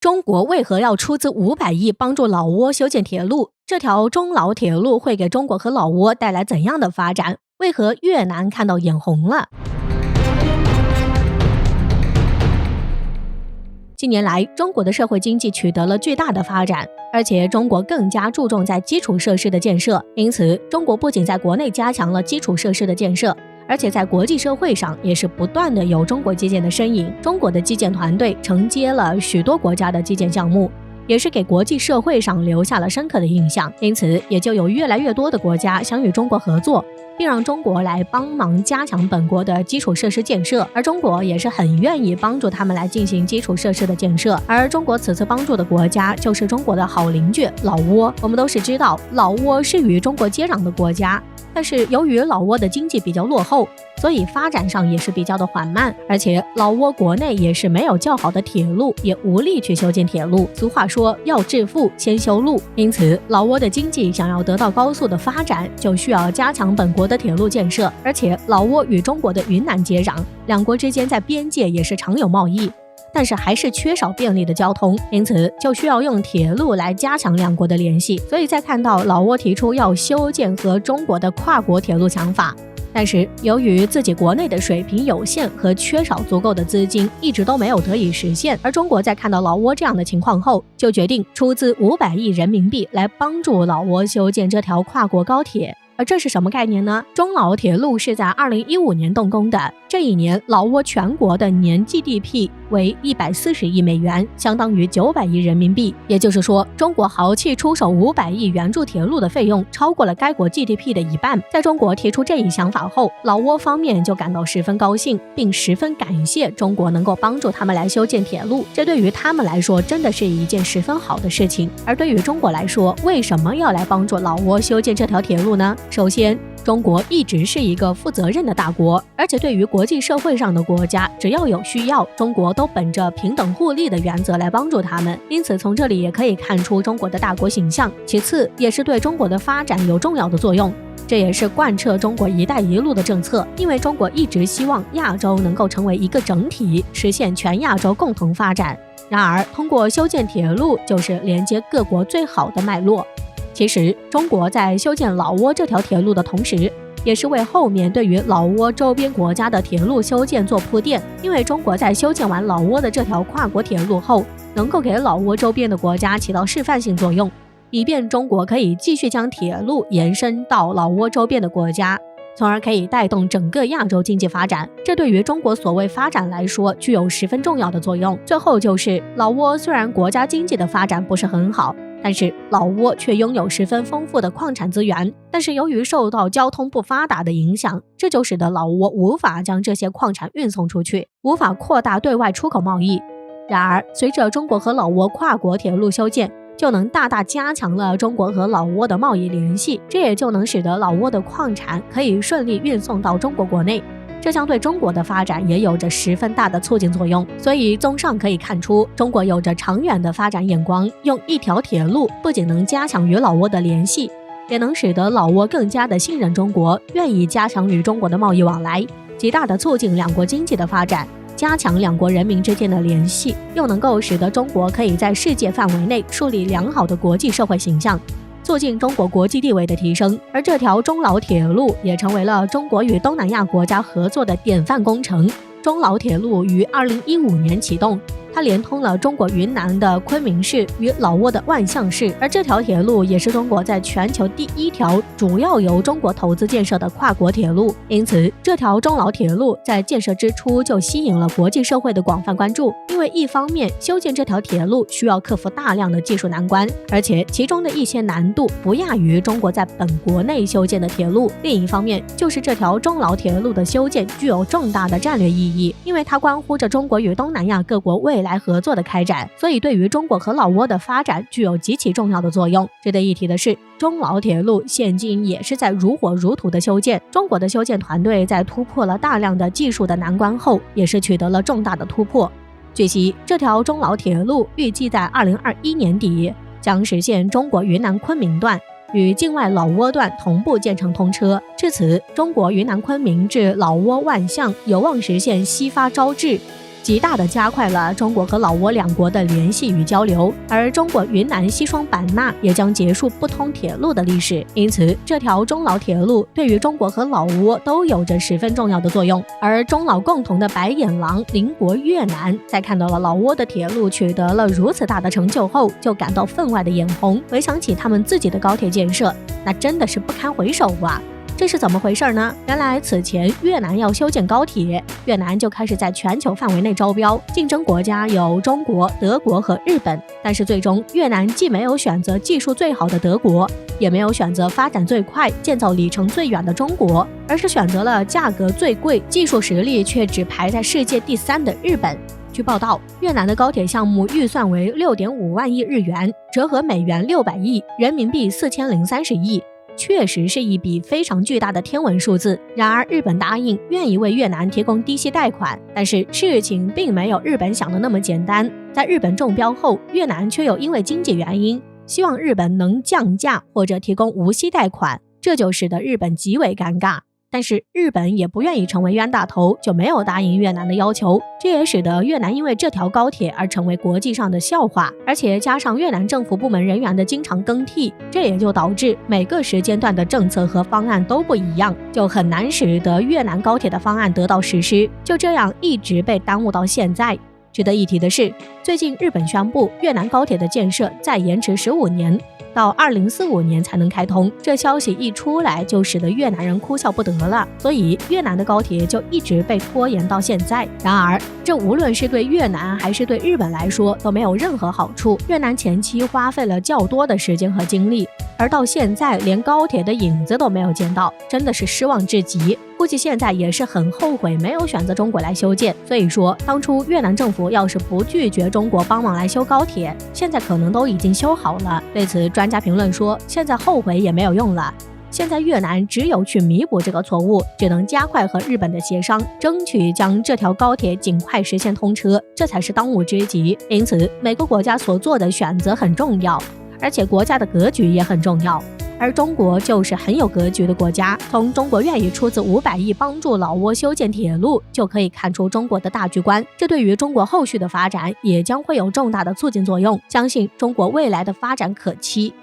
中国为何要出资500亿帮助老挝修建铁路？这条中老铁路会给中国和老挝带来怎样的发展？为何越南看到眼红了？近年来，中国的社会经济取得了巨大的发展，而且中国更加注重在基础设施的建设。因此，中国不仅在国内加强了基础设施的建设，而且在国际社会上也是不断的有中国基建的身影。中国的基建团队承接了许多国家的基建项目，也是给国际社会上留下了深刻的印象。因此，也就有越来越多的国家想与中国合作，并让中国来帮忙加强本国的基础设施建设，而中国也是很愿意帮助他们来进行基础设施的建设。而中国此次帮助的国家就是中国的好邻居老挝。我们都是知道，老挝是与中国接壤的国家，但是由于老挝的经济比较落后，所以发展上也是比较的缓慢，而且老挝国内也是没有较好的铁路，也无力去修建铁路。俗话说要致富先修路，因此老挝的经济想要得到高速的发展，就需要加强本国的铁路建设。而且老挝与中国的云南接壤，两国之间在边界也是常有贸易，但是还是缺少便利的交通，因此就需要用铁路来加强两国的联系。所以在看到老挝提出要修建和中国的跨国铁路想法，但是由于自己国内的水平有限和缺少足够的资金，一直都没有得以实现。而中国在看到老挝这样的情况后，就决定出资500亿人民币来帮助老挝修建这条跨国高铁。而这是什么概念呢？中老铁路是在2015年动工的，这一年老挝全国的年 GDP 为140亿美元，相当于900亿人民币。也就是说，中国豪气出手500亿援助铁路的费用超过了该国 GDP 的一半。在中国提出这一想法后，老挝方面就感到十分高兴，并十分感谢中国能够帮助他们来修建铁路，这对于他们来说真的是一件十分好的事情。而对于中国来说，为什么要来帮助老挝修建这条铁路呢？首先，中国一直是一个负责任的大国，而且对于国际社会上的国家，只要有需要，中国都本着平等互利的原则来帮助他们。因此从这里也可以看出中国的大国形象。其次，也是对中国的发展有重要的作用，这也是贯彻中国一带一路的政策。因为中国一直希望亚洲能够成为一个整体，实现全亚洲共同发展。然而通过修建铁路就是连接各国最好的脉络。其实中国在修建老挝这条铁路的同时，也是为后面对于老挝周边国家的铁路修建做铺垫。因为中国在修建完老挝的这条跨国铁路后，能够给老挝周边的国家起到示范性作用，以便中国可以继续将铁路延伸到老挝周边的国家，从而可以带动整个亚洲经济发展。这对于中国所谓发展来说具有十分重要的作用。最后就是老挝虽然国家经济的发展不是很好，但是老挝却拥有十分丰富的矿产资源，但是由于受到交通不发达的影响，这就使得老挝无法将这些矿产运送出去，无法扩大对外出口贸易。然而随着中国和老挝跨国铁路修建，就能大大加强了中国和老挝的贸易联系，这也就能使得老挝的矿产可以顺利运送到中国国内，这将对中国的发展也有着十分大的促进作用。所以综上可以看出，中国有着长远的发展眼光，用一条铁路不仅能加强与老挝的联系，也能使得老挝更加的信任中国，愿意加强与中国的贸易往来，极大的促进两国经济的发展，加强两国人民之间的联系，又能够使得中国可以在世界范围内树立良好的国际社会形象，促进中国国际地位的提升。而这条中老铁路也成为了中国与东南亚国家合作的典范工程。中老铁路于2015年启动，它连通了中国云南的昆明市与老挝的万象市，而这条铁路也是中国在全球第一条主要由中国投资建设的跨国铁路。因此这条中老铁路在建设之初就吸引了国际社会的广泛关注。因为一方面修建这条铁路需要克服大量的技术难关，而且其中的一些难度不亚于中国在本国内修建的铁路。另一方面就是这条中老铁路的修建具有重大的战略意义，因为它关乎着中国与东南亚各国未来合作的开展，所以对于中国和老挝的发展具有极其重要的作用。值得一提的是，中老铁路现今也是在如火如荼的修建。中国的修建团队在突破了大量的技术的难关后，也是取得了重大的突破。据悉，这条中老铁路预计在2021年底将实现中国云南昆明段与境外老挝段同步建成通车。至此，中国云南昆明至老挝万象有望实现西发招致，极大地加快了中国和老挝两国的联系与交流，而中国云南西双版纳也将结束不通铁路的历史。因此，这条中老铁路对于中国和老挝都有着十分重要的作用。而中老共同的白眼狼邻国越南，在看到了老挝的铁路取得了如此大的成就后，就感到分外的眼红。回想起他们自己的高铁建设，那真的是不堪回首啊！这是怎么回事呢？原来此前越南要修建高铁，越南就开始在全球范围内招标，竞争国家有中国、德国和日本。但是最终越南既没有选择技术最好的德国，也没有选择发展最快、建造里程最远的中国，而是选择了价格最贵、技术实力却只排在世界第3的日本。据报道，越南的高铁项目预算为6.5万亿日元，折合美元600亿，人民币4030亿。确实是一笔非常巨大的天文数字。然而，日本答应愿意为越南提供低息贷款，但是事情并没有日本想的那么简单。在日本中标后，越南却又因为经济原因，希望日本能降价或者提供无息贷款，这就使得日本极为尴尬。但是日本也不愿意成为冤大头，就没有答应越南的要求，这也使得越南因为这条高铁而成为国际上的笑话，而且加上越南政府部门人员的经常更替，这也就导致每个时间段的政策和方案都不一样，就很难使得越南高铁的方案得到实施，就这样一直被耽误到现在。值得一提的是，最近日本宣布越南高铁的建设再延迟15年，到2045年才能开通。这消息一出来，就使得越南人哭笑不得了，所以越南的高铁就一直被拖延到现在。然而，这无论是对越南还是对日本来说都没有任何好处。越南前期花费了较多的时间和精力，而到现在连高铁的影子都没有见到，真的是失望至极。估计现在也是很后悔没有选择中国来修建。所以说，当初越南政府要是不拒绝中国帮忙来修高铁，现在可能都已经修好了。对此，专家评论说，现在后悔也没有用了。现在越南只有去弥补这个错误，只能加快和日本的协商，争取将这条高铁尽快实现通车，这才是当务之急。因此，每个国家所做的选择很重要，而且国家的格局也很重要。而中国就是很有格局的国家，从中国愿意出资500亿帮助老挝修建铁路，就可以看出中国的大局观。这对于中国后续的发展也将会有重大的促进作用，相信中国未来的发展可期。